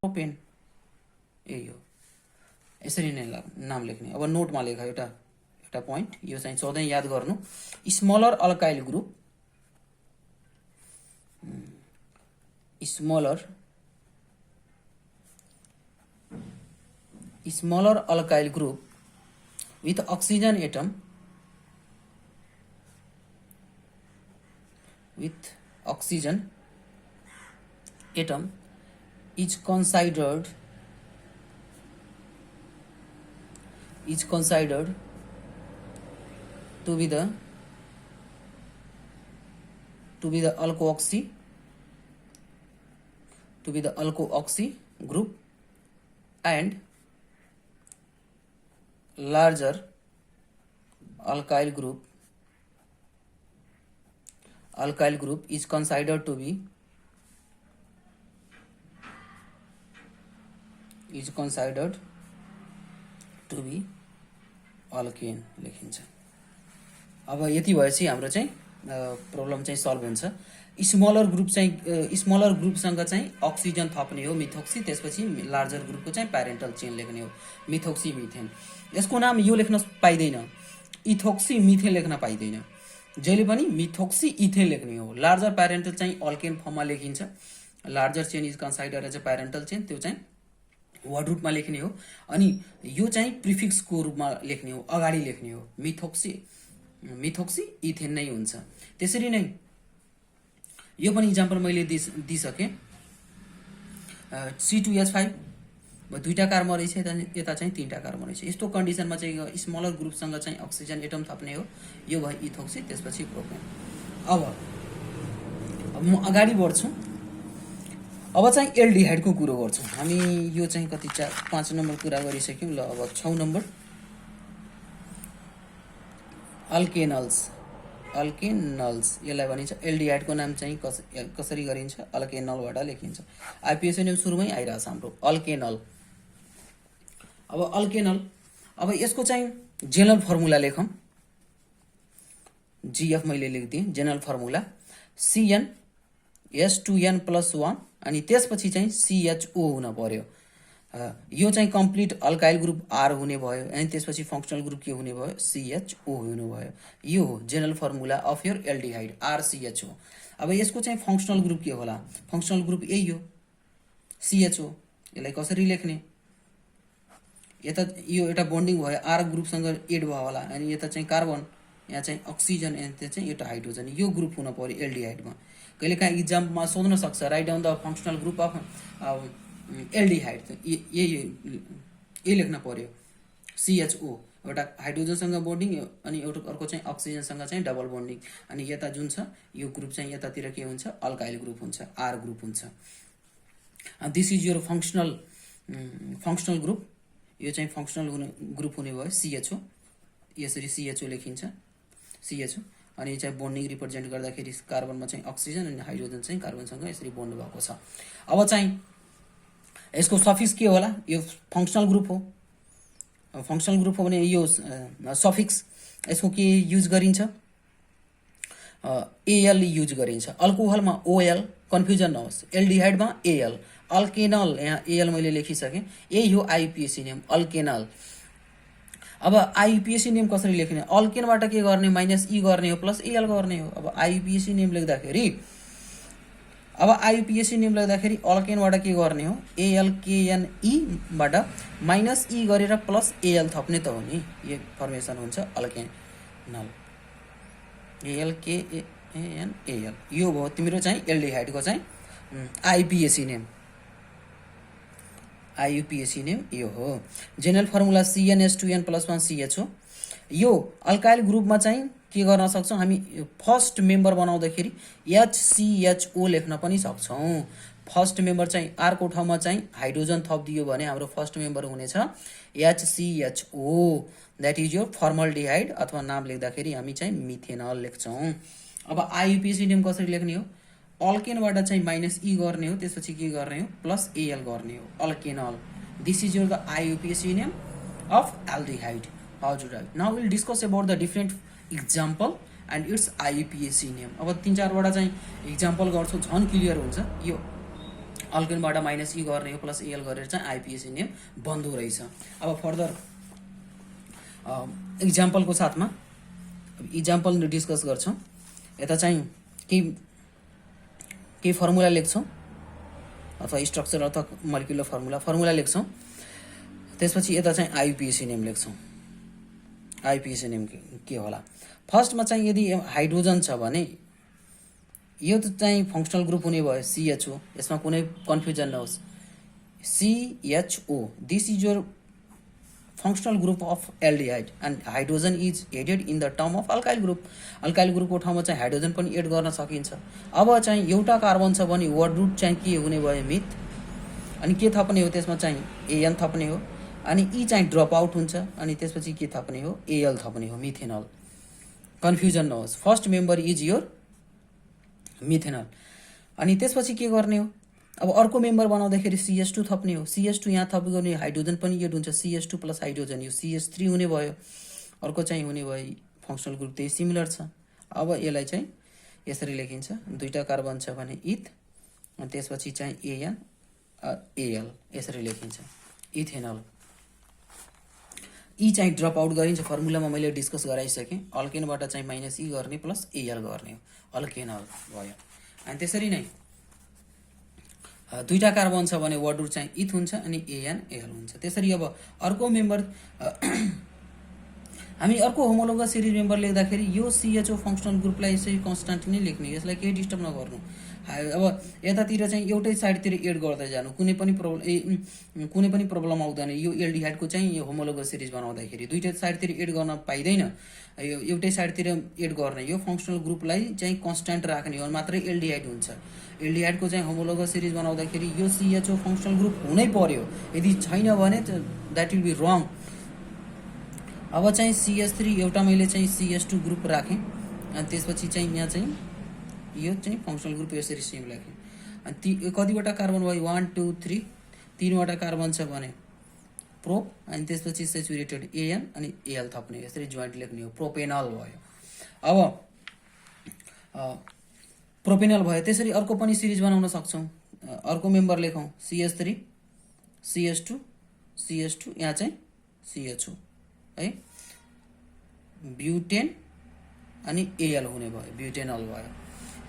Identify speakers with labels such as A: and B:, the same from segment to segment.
A: Propane यही हो। यसरी नै नाम लेख्ने। अब नोटमा लेख एउटा पोइन्ट यो चाहिँ सधैँ याद गर्नु। Smaller alkyl group smaller alkyl group with oxygen atom is considered to be the alkoxy group, and larger alkyl group is considered to be alkane लेखिन्छ। अब यति भएपछि हाम्रो चाहिँ प्रब्लम चाहिँ सल्भ हुन्छ। स्मलर ग्रुपसँग चाहिँ अक्सिजन थप्ने हो मिथोक्सी, त्यसपछि लार्जर ग्रुपको चाहिँ प्यारेन्टल चेन लेख्ने हो मिथोक्सी मिथेन। यसको नाम यो लेख्न पाइदैन, इथोक्सी मिथेन लेख्न पाइदैन, जहिले पनि मिथोक्सी इथेन लेख्ने हो। लार्जर प्यारेन्टल चाहिँ अल्केन फर्ममा लेखिन्छ। Larger chain is considered as a parental chain, त्यो चाहिँ वर्ड रूपमा लेख्ने हो। अनि यो चाहिँ प्रिफिक्सको रूपमा लेख्ने हो, अगाडि लेख्ने हो। मिथोक्सी इथेन नै हुन्छ। त्यसरी नै यो पनि इक्जाम्पल मैले दिइसकेँ। C2H5 दुईटा कार्बन रहेछ, यता चाहिँ तीनटा कार्बन रहेछ। यस्तो कन्डिसनमा चाहिँ स्मलर ग्रुपसँग चाहिँ अक्सिजन एटम थप्ने हो, यो भयो इथोक्सी, त्यसपछि प्रोपेन। अब म अगाडि बढ्छु। अब चाहिँ एल्डिहाइडको कुरो गर्छौँ हामी। यो चाहिँ कति 5 नम्बर कुरा गरिसक्यौँ। ल अब 6 नम्बर अल्केनल्स। यसलाई भनिन्छ। एल्डिहाइडको नाम चाहिँ कसरी गरिन्छ? अल्केनलबाट लेखिन्छ। आइपिएससी नेम सुरुमै आइरहेछ हाम्रो अल्केनल। अब यसको चाहिँ जेनरल फर्मुला लेखौँ। जीएफ मैले लेखिदिएँ। जेनरल फर्मुला CnS2n+1 अनि त्यसपछि चाहिँ CHO हुन पर्यो। यो चाहिँ कम्प्लिट अल्काइल ग्रुप R हुने भयो, अनि त्यसपछि फङ्सनल ग्रुप के हुने भयो? CHO हुने भयो। यो हो general formula of your aldehyde RCHO। अब यसको चाहिँ फङ्सनल ग्रुप के होला? फङ्सनल ग्रुप यही हो CHO। यसलाई कसरी लेख्ने? यता यो एउटा बोन्डिङ भयो, R ग्रुपसँग एड भयो होला, अनि यता चाहिँ कार्बन, यहाँ चाहिँ अक्सिजन, अनि त्यहाँ चाहिँ एउटा हाइड्रोजन। यो ग्रुप हुन पर्यो एल्डिहाइडमा। कहिलेकाहीँ इक्जाममा सोध्न सक्छ, write down the functional group of aldehyde. यही लेख्न पर्यो CHO। एउटा हाइड्रोजनसँग बोन्डिङ, अनि अर्को चाहिँ अक्सिजनसँग चाहिँ डबल बोन्डिङ, अनि यता जुन छ यो ग्रुप चाहिँ यतातिर के हुन्छ? अल्काइल ग्रुप हुन्छ, R ग्रुप हुन्छ। This is your functional group. यो चाहिँ फङ्सनल ग्रुप हुने भयो CHO। यसरी CHO लेखिन्छ, CHO। अनि चाहिँ बोन्डिङ रिप्रेजेन्ट गर्दाखेरि कार्बनमा चाहिँ अक्सिजन, अनि हाइड्रोजन चाहिँ कार्बनसँग यसरी बोन्ड भएको छ। अब चाहिँ यसको सफिक्स के होला? यो फङ्सनल ग्रुप हो भने यो सफिक्स यसको के युज गरिन्छ? AL युज गरिन्छ। अल्कोहलमा OL, कन्फ्युजन नहोस्। एल्डिहाइडमा AL, अल्केनल यहाँ AL मैले लेखिसकेँ। यही हो आइपिएसी नेम अल्केनल। अब आइपिएसी नेम कसरी लेख्ने? अल्केनबाट के गर्ने? -E गर्ने हो, प्लस AL गर्ने हो। अब आइपिएसी नेम लेख्दाखेरि अल्केनबाट के गर्ने हो? ALKNE बाट -E गरेर प्लस AL थप्ने त हो नि। यो फर्मेसन हुन्छ अल्केनल। ALKNAL यो भयो तिम्रो चाहिँ एल्डिहाइडको चाहिँ आइपिएसी नेम यो हो। General formula CnS2n+1 CHO। यो अल्काइल ग्रुपमा चाहिँ के गर्न सक्छौँ हामी? फर्स्ट मेम्बर बनाउँदाखेरि HCHO लेख्न पनि सक्छौँ। फर्स्ट मेम्बर चाहिँ R को ठाउँमा चाहिँ हाइड्रोजन थपिदियो भने हाम्रो फर्स्ट मेम्बर हुनेछ HCHO। द्याट इज योर फर्मल्डिहाइड, अथवा नाम लेख्दाखेरि हामी चाहिँ मिथेनल लेख्छौँ। अब आइपिएसी नेम कसरी लेख्ने हो? अल्केनबाट चाहिँ -E गर्ने हो, त्यसपछि के गर्ने हो? प्लस AL गर्ने हो, alkanal. This is your the IUPAC name of aldehyde. हजुर, right. Now will discuss about the different example and its IUPAC name. अब 3-4 वटा चाहिँ इक्जाम्पल गर्छु, झन् क्लियर हुन्छ। यो अल्केनबाट माइनस ई गर्ने हो प्लस एल गरेर चाहिँ आइपिएसी नेम बन्दो रहेछ। अब फर्दर इक्जाम्पलको साथमा इक्जाम्पल डिस्कस गर्छौँ। यता चाहिँ केही फर्मुला लेख्छौँ अथवा स्ट्रक्चर अथवा मलिकुलर फर्मुला लेख्छौँ। त्यसपछि यता चाहिँ आइपिएसी नेम लेख्छौँ। आइपिएसी नेम के होला? फर्स्टमा चाहिँ यदि हाइड्रोजन छ भने यो त चाहिँ फङ्सनल ग्रुप हुने भयो CHO, यसमा कुनै कन्फ्युजन नहोस्। CHO, this is your functional group of aldehyde and hydrogen is added in the term of alkyl group. Alkyl ग्रुपको ठाउँमा चाहिँ हाइड्रोजन पनि एड गर्न सकिन्छ। अब चाहिँ एउटा कार्बन छ भने वर्ड रुट चाहिँ के हुने भयो? मिथ। अनि के थप्ने हो? त्यसमा चाहिँ AN थप्ने हो। अनि ई चाहिँ ड्रप आउट हुन्छ। अनि त्यसपछि के थप्ने हो? AL थप्ने हो, मिथेनल। कन्फ्युजन नहोस्, first member is your methanal. अनि त्यसपछि के गर्ने हो? अब अर्को मेम्बर बनाउँदाखेरि CH2 थप्ने हो। CH2 यहाँ थप्यो भने हाइड्रोजन पनि एड हुन्छ, CH2 प्लस हाइड्रोजन, यो CH3 हुने भयो। अर्को चाहिँ हुने भयो फङ्सनल ग्रुप त्यही सिमिलर छ। अब यसलाई चाहिँ यसरी लेखिन्छ, दुईटा कार्बन छ भने इथ, अनि त्यसपछि चाहिँ AN AL यसरी लेखिन्छ, इथेनल। ई चाहिँ ड्रप आउट गरिन्छ, फर्मुलामा मैले डिस्कस गराइसकेँ। अल्केनबाट चाहिँ माइनस ई गर्ने प्लस AL गर्ने हो, अल्केनल भयो। अनि त्यसरी नै दुईटा कार्बन छ भने वर्ड रुट चाहिँ इथ हुन्छ अनि AN AL हुन्छ। त्यसरी अब अर्को मेम्बर हामी अर्को होमोलोगस सिरिज मेम्बर लेख्दाखेरि यो CHO फङ्सनल ग्रुपलाई यसरी कन्स्टान्ट नै लेख्ने, यसलाई केही डिस्टर्ब नगर्नु। अब यतातिर चाहिँ एउटै साइडतिर एड गर्दै जानु, कुनै पनि प्रब्लम आउँदैन। यो एल्डिहाइडको चाहिँ यो होमोलोगस सिरिज बनाउँदाखेरि दुईटै साइडतिर एड गर्न पाइँदैन, यो एउटै साइडतिर एड गर्ने। यो फङ्सनल ग्रुपलाई चाहिँ कन्स्ट्यान्ट राख्ने हो, मात्रै एल्डिहाइड हुन्छ। एल्डिहाइडको चाहिँ होमोलोगस सिरिज बनाउँदाखेरि यो CHO फङ्सनल ग्रुप हुनै पर्यो, यदि छैन भने द्याट विल बी रङ। अब चाहिँ CH3 एउटा मैले चाहिँ CH2 ग्रुप राखेँ। अनि त्यसपछि चाहिँ यहाँ चाहिँ यो चाहिँ फङ्सनल ग्रुप यसरी सेम राखेँ। अनि कतिवटा कार्बन भयो? 1 2 3, 3वटा कार्बन छ भने प्रोप, अनि त्यसपछि सेचुरेटेड AN अनि AL थप्ने, यसरी जोइन्ट लेख्ने हो, प्रोपेनल भयो। अब प्रोपेनल भयो। त्यसरी अर्को पनि सिरिज बनाउन सक्छौँ। अर्को मेम्बर लेखौँ, CH3 CH2 CH2, यहाँ चाहिँ CHO है, ब्युटेन अनि AL हुने भयो, ब्युटेनल भयो।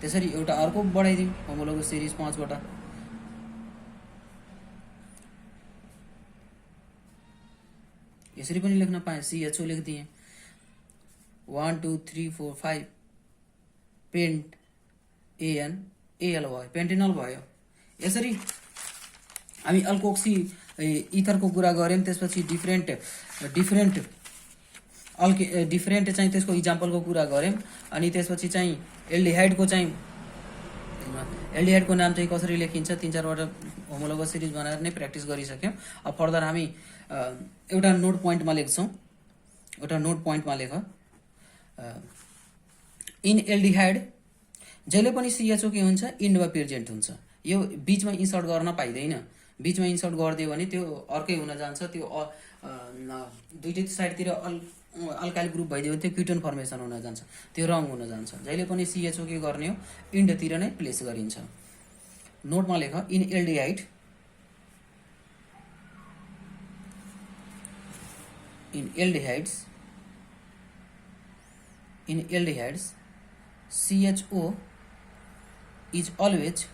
A: त्यसरी एउटा अर्को बढाइदिउँ होमोलोगस सिरिज 5वटा। यसरी पनि लेख्न पाएँ, CHO लेखिदिएँ, 1 2 3 4 5, पेन्ट AN AL भयो, पेन्टेनल भयो। यसरी हामी अल्कोक्सी इथरको कुरा गऱ्यौँ। त्यसपछि डिफ्रेन्ट चाहिँ त्यसको इक्जाम्पलको कुरा गऱ्यौँ। अनि त्यसपछि चाहिँ एल्डिहाइडको नाम चाहिँ कसरी लेखिन्छ 3-4वटा होमोलोगस सिरिज बनाएर नै प्र्याक्टिस गरिसक्यौँ। अब फर्दर हामी एउटा नोट पोइन्टमा लेख्छौँ। एउटा नोट पोइन्टमा लेख, इन एल्डिहाइड जहिले पनि CHO के हुन्छ? इन्डमा प्रेजेन्ट हुन्छ। यो बिचमा इन्सर्ट गर्न पाइँदैन। बिचमा इन्सर्ट गरिदियो भने त्यो अर्कै हुन जान्छ। त्यो दुईटै साइडतिर अल्काइल ग्रुप भइदियो भने त्यो क्युटोन फर्मेसन हुन जान्छ, त्यो रङ हुन जान्छ। जहिले पनि CHO के गर्ने हो? इन्डतिर नै प्लेस गरिन्छ। नोटमा लेख, in aldehydes CHO is always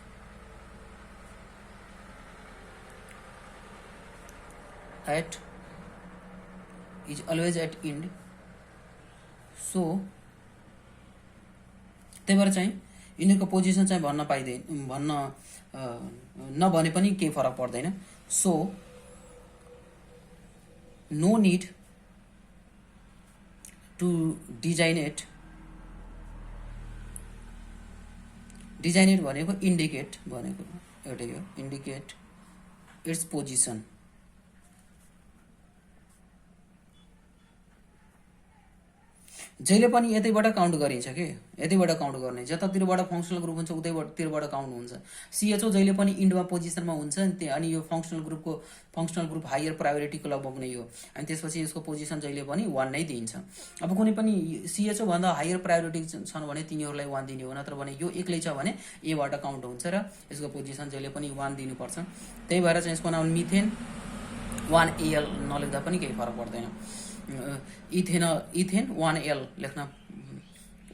A: at end, so त्यही भएर चाहिँ यिनीहरूको पोजिसन चाहिँ नभने पनि केही फरक पर्दैन। सो नो निड टु डिजाइनेट भनेको इन्डिकेट भनेको एउटै हो, इन्डिकेट इट्स पोजिसन। जहिले पनि यतैबाट काउन्ट गरिन्छ के, यतैबाट काउन्ट गर्ने, जतातिरबाट फङ्सनल ग्रुप हुन्छ उतैतिरबाट काउन्ट हुन्छ। सिएचओ जहिले पनि इन्डमा पोजिसनमा हुन्छ अनि यो फङ्सनल ग्रुप हायर प्रायोरिटीको लगभग नै हो, अनि त्यसपछि यसको पोजिसन जहिले पनि 1 नै दिइन्छ। अब कुनै पनि सिएचओ भन्दा हायर प्रायोरिटी छन् भने तिनीहरूलाई 1 दिने हो, नत्र भने यो एक्लै छ भने एबाट काउन्ट हुन्छ र यसको पोजिसन जहिले पनि 1 दिनुपर्छ। त्यही भएर चाहिँ यसको नाम मिथेन 1AL नलेख्दा पनि केही फरक पर्दैन। इथेन 1L लेख्न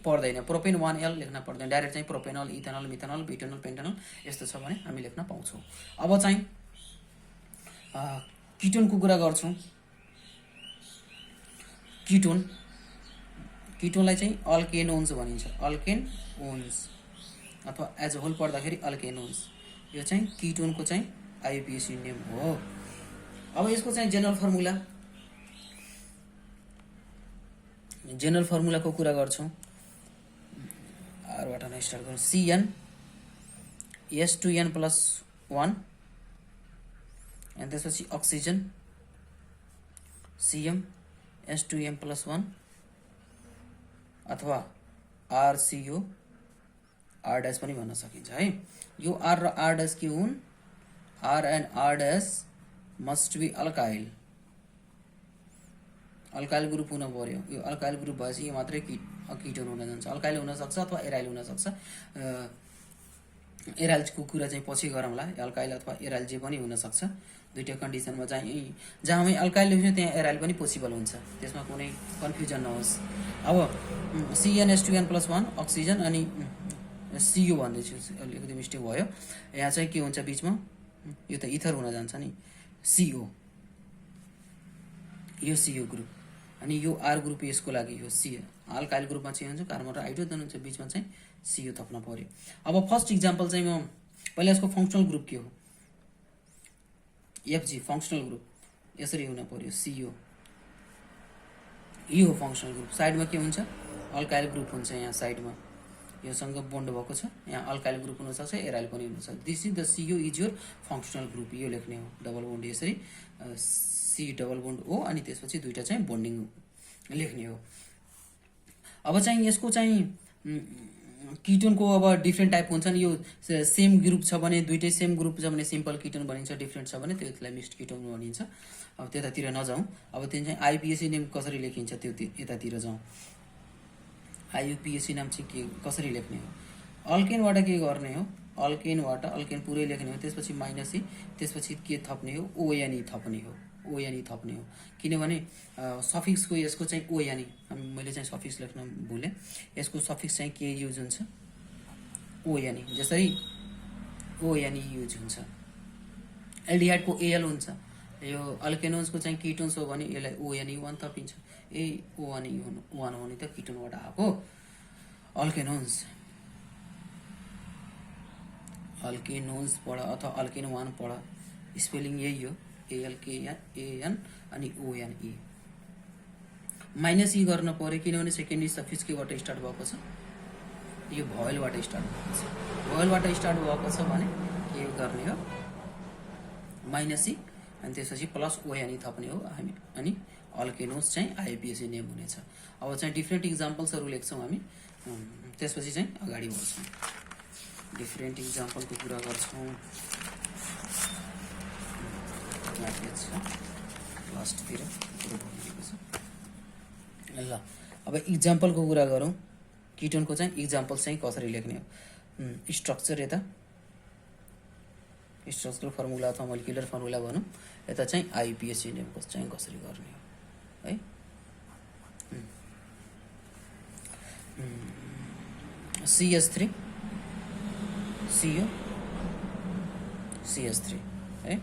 A: पर्दैन, प्रोपेन 1L लेख्न पर्दैन, डाइरेक्ट चाहिँ प्रोपेनल, इथेनल, मिथेनल, ब्युटेनल, पेन्टेनल यस्तो छ भने हामी लेख्न पाउँछौँ। अब चाहिँ किटोनको कुरा गर्छौँ। किटोनलाई चाहिँ अल्केनोन्स भनिन्छ, अल्केनोन्स अथवा एज अ होल पढ्दाखेरि अल्केनोन्स। यो चाहिँ किटोनको चाहिँ आइयुपिएसी नेम हो। अब यसको चाहिँ जेनरल फर्मुलाको कुरा गर्छौँ। आरबाट नै स्टार्ट गरौँ। CN S2N+1 अनि त्यसपछि अक्सिजन CM S2M+1 अथवा RCO R- पनि भन्न सकिन्छ है। यो R र R- के हुन्? R and R- must be alkyl group हुन पर्यो। यो अल्काइल ग्रुप भएपछि यो मात्रै किटोन हुन जान्छ। अल्काइल हुन सक्छ अथवा एराइल हुन सक्छ। एराइलको कुरा चाहिँ पछि गरौँला। अल्काइल अथवा एराइल जे पनि हुन सक्छ। दुईटा कन्डिसनमा चाहिँ जहाँमै अल्काइल लेख्छ त्यहाँ एराइल पनि पोसिबल हुन्छ, त्यसमा कुनै कन्फ्युजन नहोस्। अब CnH2n+1 अक्सिजन अनि CO भन्दैछु, अलिकति मिस्टेक भयो। यहाँ चाहिँ के हुन्छ बिचमा? यो त इथर हुन जान्छ नि, CO, यो CO ग्रुप अनि यो R ग्रुप यसको लागि यो C अल्काइल ग्रुपमा चाहिँ हुन्छ कार्बन र हाइड्रोजन हुन्छ, बिचमा चाहिँ CO थप्न पर्यो। अब फर्स्ट इक्जाम्पल चाहिँ म पहिला यसको फङ्सनल ग्रुप के हो? FG फङ्सनल ग्रुप यसरी हुन पर्यो, CO यो हो फङ्सनल ग्रुप। साइडमा के हुन्छ? अल्काइल ग्रुप हुन्छ। यहाँ साइडमा योसँग बोन्ड भएको छ, यहाँ अल्काइल ग्रुप हुनसक्छ, एराइल पनि हुनसक्छ। This is the CO is your functional group. यो लेख्ने हो, डबल बोन्ड यसरी C डबल बोन्ड O अनि त्यसपछि दुईटा चाहिँ बोन्डिङ लेख्ने हो। अब चाहिँ यसको चाहिँ किटोनको अब डिफ्रेन्ट टाइप हुन्छन्। यो सेम ग्रुप छ भने, दुईटै सेम ग्रुप छ भने सिम्पल किटोन भनिन्छ, डिफ्रेन्ट छ भने त्यसलाई मिक्स्ड किटोन भनिन्छ। अब त्यतातिर नजाउँ। अब त्यो चाहिँ आइयुपिएसी नेम कसरी लेखिन्छ त्यो यतातिर जाउँ। आइयुपिएसी नाम चाहिँ के कसरी लेख्ने हो? अल्केनबाट के गर्ने हो? अल्केनबाट अल्केन पुरै लेख्ने हो, त्यसपछि -E, त्यसपछि के थप्ने हो? ONE थप्ने हो, ONE थप्ने हो। किनभने सफिक्सको यसको चाहिँ ONE, मैले चाहिँ सफिक्स लेख्न भुलेँ। यसको सफिक्स चाहिँ के युज हुन्छ? ONE। जसरी ONE युज हुन्छ। एल्डिहाइडको AL हुन्छ। यो अल्केनोन्सको चाहिँ किटोन्स हो भने यसलाई ONE1 थपिन्छ। ONE1 हो नि त किटोनबाट आएको अल्केनोन्स पढ अथवा अल्केन1 पढ, स्पेलिङ यही हो, ALKN अनि ONE। -E गर्न पर्यो किनभने सेकेन्डरी सफिक्स केबाट स्टार्ट भएको छ? यो भोयलबाट स्टार्ट भएको छ। भोयलबाट स्टार्ट भएको छ भने के गर्ने हो? -E अनि त्यसपछि प्लस ONE थप्ने हो हामी, अनि अल्केनोस चाहिँ आइयुपिएसी नेम हुनेछ। अब चाहिँ डिफ्रेन्ट इक्जाम्पल्सहरू लेख्छौँ हामी, त्यसपछि चाहिँ अगाडि बढ्छौँ। डिफ्रेन्ट इक्जाम्पलको कुरा गर्छौँ। लास्टतिर ल अब इक्जाम्पलको कुरा गरौँ। किटोनको चाहिँ इक्जाम्पल चाहिँ कसरी लेख्ने हो? स्ट्रक्चर यता स्ट्रक्चरल फर्मुला अथवा मोलिकुलर फर्मुला भनौँ, यता चाहिँ आइयुपिएसी नेमको चाहिँ कसरी गर्ने हो है। CH3 CO CH3 है।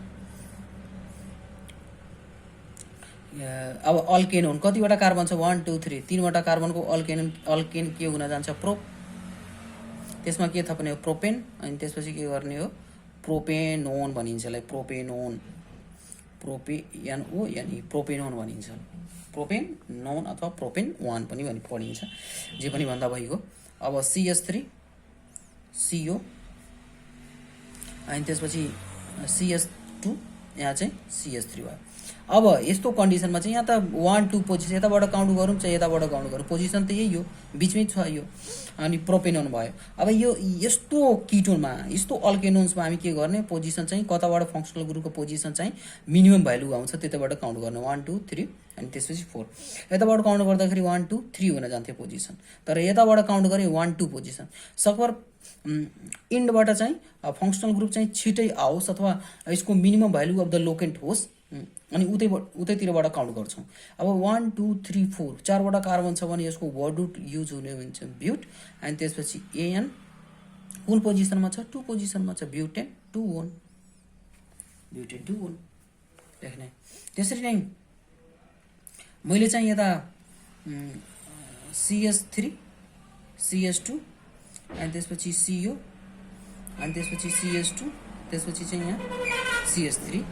A: अब अल्केनोन कतिवटा कार्बन छ? 1 2 3, 3वटा कार्बनको अल्केन के हुन जान्छ? प्रोप। त्यसमा के थप्ने हो? प्रोपेन। अनि त्यसपछि के गर्ने हो? प्रोपेनोन भनिन्छ यसलाई, प्रोपेनोन, प्रोपेनोन भनिन्छ। प्रोपेनोन अथवा प्रोपेन1 पनि पढिन्छ, जे पनि भन्दा भइगयो। अब CH3 CO अनि त्यसपछि CH2 यहाँ चाहिँ CH3 भयो। अब यस्तो कन्डिसनमा चाहिँ यहाँ त 1 2 पोजिसन यताबाट काउन्ट गरौँ चाहे यताबाट काउन्ट गरौँ, पोजिसन त यही हो, बिचमै छ यो। अनि प्रोपेनोन भयो। अब यो यस्तो किटोनमा यस्तो अल्केनोन्समा हामी के गर्ने, पोजिसन चाहिँ कताबाट फङ्सनल ग्रुपको पोजिसन चाहिँ मिनिमम भ्यालु आउँछ त्यताबाट काउन्ट गर्ने, 1 2 3 अनि त्यसपछि 4। यताबाट काउन्ट गर्दाखेरि 1 2 3 हुन जान्थ्यो पोजिसन, तर यताबाट काउन्ट गरे 1 2 पोजिसन। सफर इन्डबाट चाहिँ फङ्सनल ग्रुप चाहिँ छिटै आओस् अथवा यसको मिनिमम भ्यालु अफ द लोकेन्ट होस्, अनि उतैतिरबाट काउन्ट गर्छौँ। अब 1 2 3 4 4वटा कार्बन छ भने यसको वर्ड रुट युज हुने हुन्छ ब्युट, अनि त्यसपछि AN कुन पोजिसनमा छ, 2 पोजिसनमा छ, ब्युटेन 2 1, ब्युटेन 2 1 लेख्ने। त्यसरी नै मैले चाहिँ यता CH3 CH2 अनि त्यसपछि CO अनि त्यसपछि CH2 त्यसपछि चाहिँ यहाँ CH3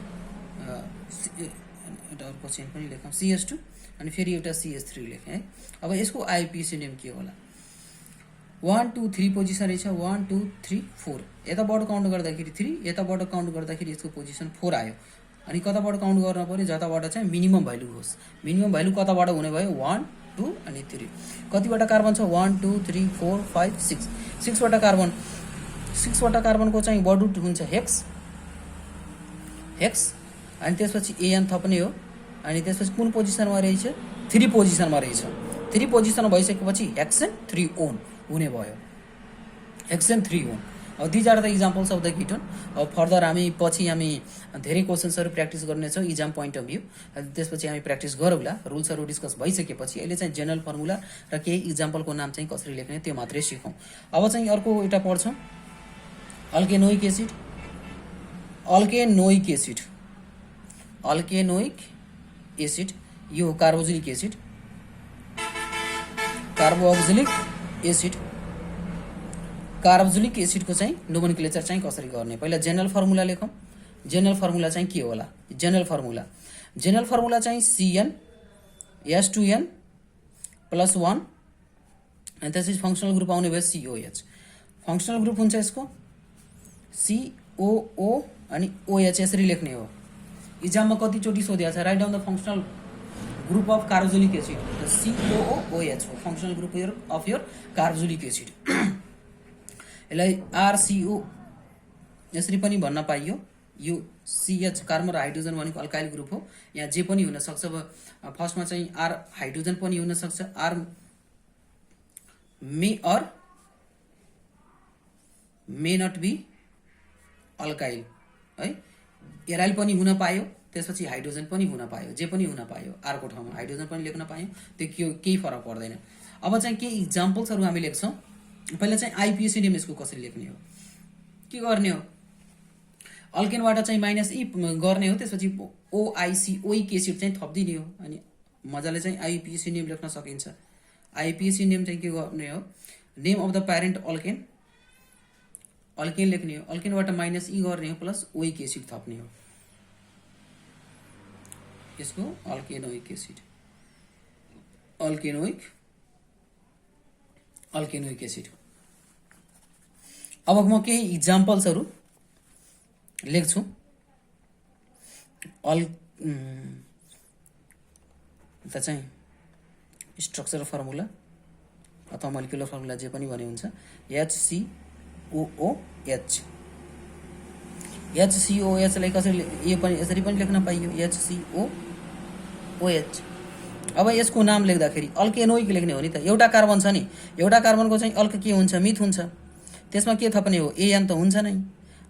A: एउटा अर्को चेन पनि लेखौँ CH2 अनि फेरि एउटा CH3 लेखेँ है। अब यसको आइपिसी नेम के होला, 1 2 3 पोजिसन रहेछ, 1 2 3 4 यताबाट काउन्ट गर्दाखेरि 3, यताबाट काउन्ट गर्दाखेरि यसको पोजिसन 4 आयो। अनि कताबाट काउन्ट गर्न पर्यो, जताबाट चाहिँ मिनिमम भ्यालु होस्। मिनिमम भ्यालु कताबाट हुने भयो, 1 2 अनि 3। कतिवटा कार्बन छ, 1 2 3 4 5 6 6वटा कार्बन, 6वटा कार्बनको चाहिँ वर्ड रुट हुन्छ हेक्स अनि त्यसपछि AN थप्ने हो। अनि त्यसपछि कुन पोजिसनमा रहेछ, 3 पोजिसनमा रहेछ। 3 पोजिसनमा भइसकेपछि हेक्सेन 3 ओन हुने भयो, हेक्सेन 3 ओन। अब these are the examples of the ketone. अब फर्दर पछि हामी धेरै क्वेसन्सहरू प्र्याक्टिस गर्नेछौँ इक्जाम पोइन्ट अफ भ्यू। त्यसपछि हामी प्र्याक्टिस गरौँला, रुल्सहरू डिस्कस भइसकेपछि। अहिले चाहिँ जेनरल फर्मुला र केही इक्जाम्पलको नाम चाहिँ कसरी लेख्ने त्यो मात्रै सिकौँ। अब चाहिँ अर्को एउटा पढ्छौँ, अल्केनोइक एसिड। अल्केनोइक एसिड यो कार्बोक्सिलिक एसिड, कार्बोक्सिलिक एसिडको चाहिँ नोमेनक्लेचर चाहिँ कसरी गर्ने, पहिला जेनरल फर्मुला लेखौँ। जेनरल फर्मुला चाहिँ के होला, जेनरल फर्मुला चाहिँ CN S2N +1 अनि त्यसपछि फङ्सनल ग्रुप आउने भयो COH। फङ्सनल ग्रुप हुन्छ यसको COO अनि OH, यसरी लेख्ने हो। इक्जाममा कतिचोटि सोधिएको छ, write down the functional group of carboxylic acid, COOH हो functional group of your carboxylic acid. यसलाई RCO यसरी पनि भन्न पाइयो। यो CH कार्बन र हाइड्रोजन भनेको अल्काइल ग्रुप हो, यहाँ जे पनि हुनसक्छ। अब फर्स्टमा चाहिँ R हाइड्रोजन पनि हुनसक्छ, R may not be alkyl है। एराइल पनि हुन पायो, त्यसपछि हाइड्रोजन पनि हुन पायो, जे पनि हुन पायो। आरको ठाउँमा हाइड्रोजन पनि लेख्न पायो, त्यो केही फरक पर्दैन। अब चाहिँ केही इक्जाम्पल्सहरू हामी लेख्छौँ। पहिला चाहिँ आइपिएसी नेम यसको कसरी लेख्ने हो, के गर्ने हो, अल्केनबाट चाहिँ -E गर्ने हो, त्यसपछि OIC ओइक एसिड चाहिँ थपिदिने हो। अनि मजाले चाहिँ आइपिएसी नेम लेख्न सकिन्छ। आइपिएसी नेम चाहिँ के गर्ने हो, name of the parent alkane लेख्ने हो, अल्केनबाट -E गर्ने हो प्लस ओइक एसिड थप्ने हो। यसको अल्केनोइक एसिड, अल्केनोइक एसिड। अब म केही इक्जाम्पल्सहरू लेख्छु। त चाहिँ स्ट्रक्चरल फर्मुला अथवा मोलिकुलर फर्मुला जे पनि भने हुन्छ, HCOOH लाई कसरी यसरी पनि लेख्न पाइयो, HCOOH। अब यसको नाम लेख्दाखेरि अल्केनोइक लेख्ने हो नि त, एउटा कार्बन छ नि, एउटा कार्बनको चाहिँ अल्क के हुन्छ, मिथ हुन्छ। त्यसमा के थप्ने हो, AN त हुन्छ नै,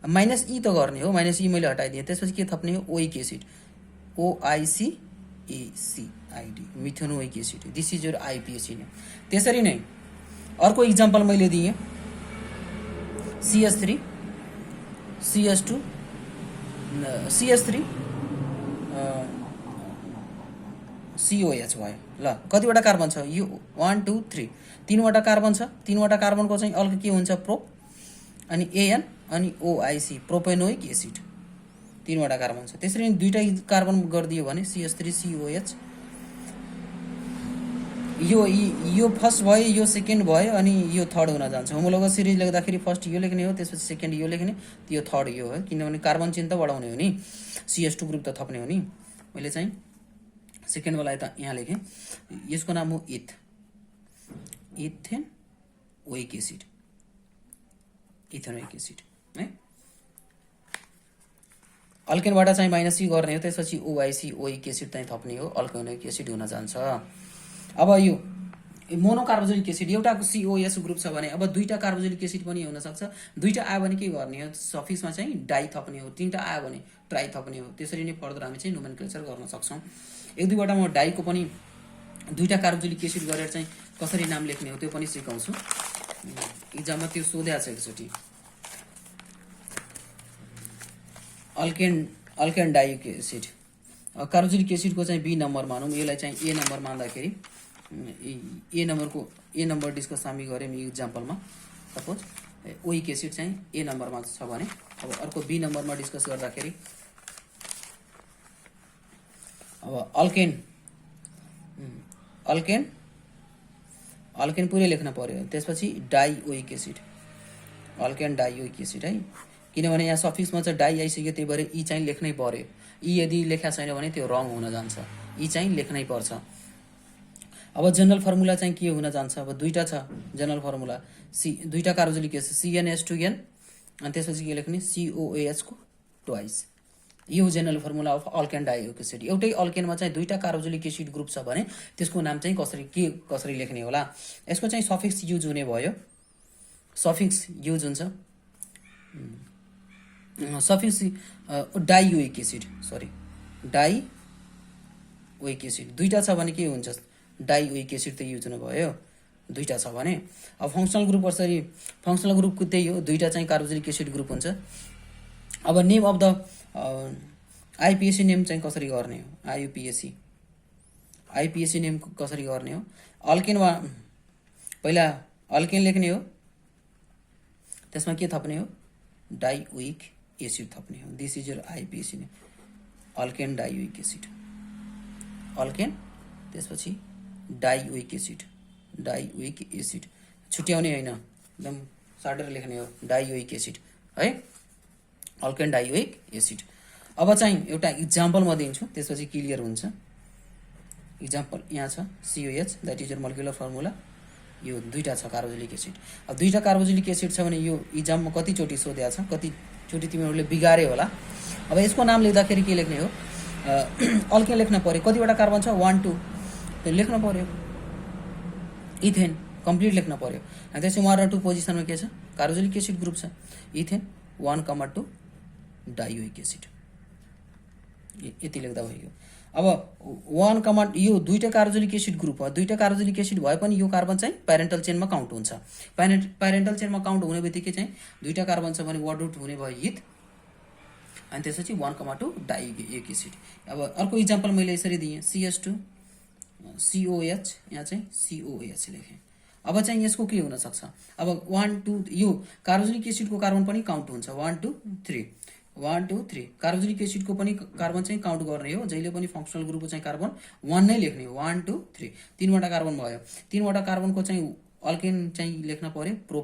A: -E त गर्ने हो, -E मैले हटाइदिएँ। त्यसपछि के थप्ने हो, oic acid, OICACID, methanoic acid. This is your IUPAC name. त्यसरी नै अर्को इक्जाम्पल मैले दिएँ, CH3 CH2 CH3 COH भयो। ल कतिवटा कार्बन छ, यो 1 2 3 3वटा कार्बन छ। 3वटा कार्बनको चाहिँ अल्क के हुन्छ, प्रोप अनि AN अनि OIC प्रोपेनोइक एसिड। 3वटा कार्बन छ। त्यसरी नै दुईटा कार्बन गरिदियो भने CH3 COH यो फर्स्ट भयो, यो सेकेन्ड भयो, अनि यो थर्ड हुन जान्छ। होमोलोगस सिरिज लेख्दाखेरि फर्स्ट यो लेख्ने हो, त्यसपछि सेकेन्ड यो लेख्ने, यो थर्ड यो हो, किनभने कार्बन चेन त बढाउने हो नि, CH2 ग्रुप त थप्ने हो नि। मैले चाहिँ सेकेन्डवाला त यहाँ लेखेँ, यसको नाम हो ethane oic acid, ethane oic acid है। अल्केनबाट चाहिँ -C गर्ने हो, त्यसपछि OIC ओइक एसिड चाहिँ थप्ने हो, अल्केनोइक एसिड हुन जान्छ। अब यो मोनोकार्बोक्सिलिक एसिड एउटाको COS ग्रुप छ भने अब दुईटा कार्बोक्सिलिक एसिड पनि हुन सक्छ। दुईटा आयो भने के गर्ने हो, सफिक्समा चाहिँ डाई थप्ने हो, तीनटा आयो भने ट्राई थप्ने हो। त्यसरी नै फर्दर हामी चाहिँ नोमेनक्लेचर गर्न सक्छौँ। एक दुईवटा म डाईको पनि दुईटा कार्बोक्सिलिक एसिड गरेर चाहिँ कसरी नाम लेख्ने हो त्यो पनि सिकाउँछु। इक्जाममा त्यो सोधेको छ एकचोटि। अल्केन डाइक एसिड, कार्बोक्सिलिक एसिडको चाहिँ B नम्बर मानौँ, यसलाई चाहिँ A नम्बर मान्दाखेरि ए नम्बर डिस्कस हामी गऱ्यौँ इक्जाम्पलमा। सपोज ओइक एसिड चाहिँ A नम्बरमा छ भने अब अर्को B नम्बरमा डिस्कस गर्दाखेरि अब अल्केन पुरै लेख्न पर्यो, त्यसपछि dioic acid, alkane dioic acid है, किनभने यहाँ सफिक्समा चाहिँ डाई आइसक्यो, त्यही भएर ई चाहिँ लेख्नै पर्यो। ई यदि लेखा छैन भने त्यो रङ हुन जान्छ, ई चाहिँ लेख्नै पर्छ। अब जनरल फर्मुला चाहिँ के हुन जान्छ, अब दुईटा छ जनरल फर्मुला, दुईटा कार्बोक्सिलिक एसिड CnH2n, अनि त्यसपछि के लेख्ने COOH को ट्वाइस, यो general formula of alkane dioic acid. एउटै अल्केनमा चाहिँ दुईटा कार्बोक्सिलिक एसिड ग्रुप छ भने त्यसको नाम चाहिँ कसरी लेख्ने होला। यसको चाहिँ सफिक्स युज हुने भयो, सफिक्स युज हुन्छ, suffix dioic acid, sorry dioic acid दुईटा छ भने के हुन्छ, डाइओइक एसिड त युज हुने भयो दुईटा छ भने। अब फङ्सनल ग्रुप कसरी, फङ्सनल ग्रुपको त्यही हो, दुईटा चाहिँ कार्बोक्सिलिक एसिड ग्रुप हुन्छ। अब name of the IUPAC name चाहिँ कसरी गर्ने हो, आइपिएसी नेम कसरी गर्ने हो, अल्केनमा पहिला अल्केन लेख्ने हो, त्यसमा के थप्ने हो, डाइओइक एसिड थप्ने हो। This is your IUPAC name, alkane dioic acid, alkane त्यसपछि डाइओइक एसिड, डाइओइक एसिड छुट्याउने होइन, एकदम साटेर लेख्ने हो, डाइओइक एसिड है, अल्केन डाइओइक एसिड। अब चाहिँ एउटा इक्जाम्पल म दिन्छु, त्यसपछि क्लियर हुन्छ। इक्जाम्पल यहाँ छ COH, that is your molecular formula. यो दुईटा छ कार्बोक्सिलिक एसिड। अब दुईटा कार्बोक्सिलिक एसिड छ भने यो इक्जाममा कतिचोटि सोधेको छ, कतिचोटि तिमीहरूले बिगारे होला। अब यसको नाम लेख्दाखेरि के लेख्ने हो, अल्केन लेख्न पर्यो, कतिवटा कार्बन छ 1 2 लेख्न पर्यो, इथेन कम्प्लिट लेख्न पर्यो। अनि त्यसपछि 1 र 2 पोजिसनमा के छ, कार्बोक्सिलिक एसिड ग्रुप छ, इथेन 1,2 डाइओइक एसिड, यति लेख्दा भयो। अब 1, यो दुईटा कार्बोक्सिलिक एसिड ग्रुप हो, दुईटा कार्बोक्सिलिक एसिड भए पनि यो कार्बन चाहिँ प्यारेन्टल चेनमा काउन्ट हुन्छ। प्यारेन्टल चेनमा काउन्ट हुने बित्तिकै चाहिँ दुईटा कार्बन छ भने वर्ड रुट हुने भयो हित, अनि त्यसपछि 1,2 डाइओइक एसिड। अब अर्को इक्जाम्पल मैले यसरी दिएँ, CH2 COH, यहाँ चाहिँ COH लेखेँ। अब चाहिँ यसको के हुन सक्छ, अब 1 2 यो कार्बोक्सिलिक एसिडको कार्बन पनि काउन्ट हुन्छ, 1 2 3 1 2 3 कार्बोक्सिलिक एसिडको पनि कार्बन चाहिँ काउन्ट गर्ने हो, जहिले पनि फङ्सनल ग्रुपको चाहिँ कार्बन 1 नै लेख्ने हो, 1 2 3 तीनवटा कार्बन भयो, तीनवटा कार्बनको चाहिँ अल्केन चाहिँ लेख्न पर्यो,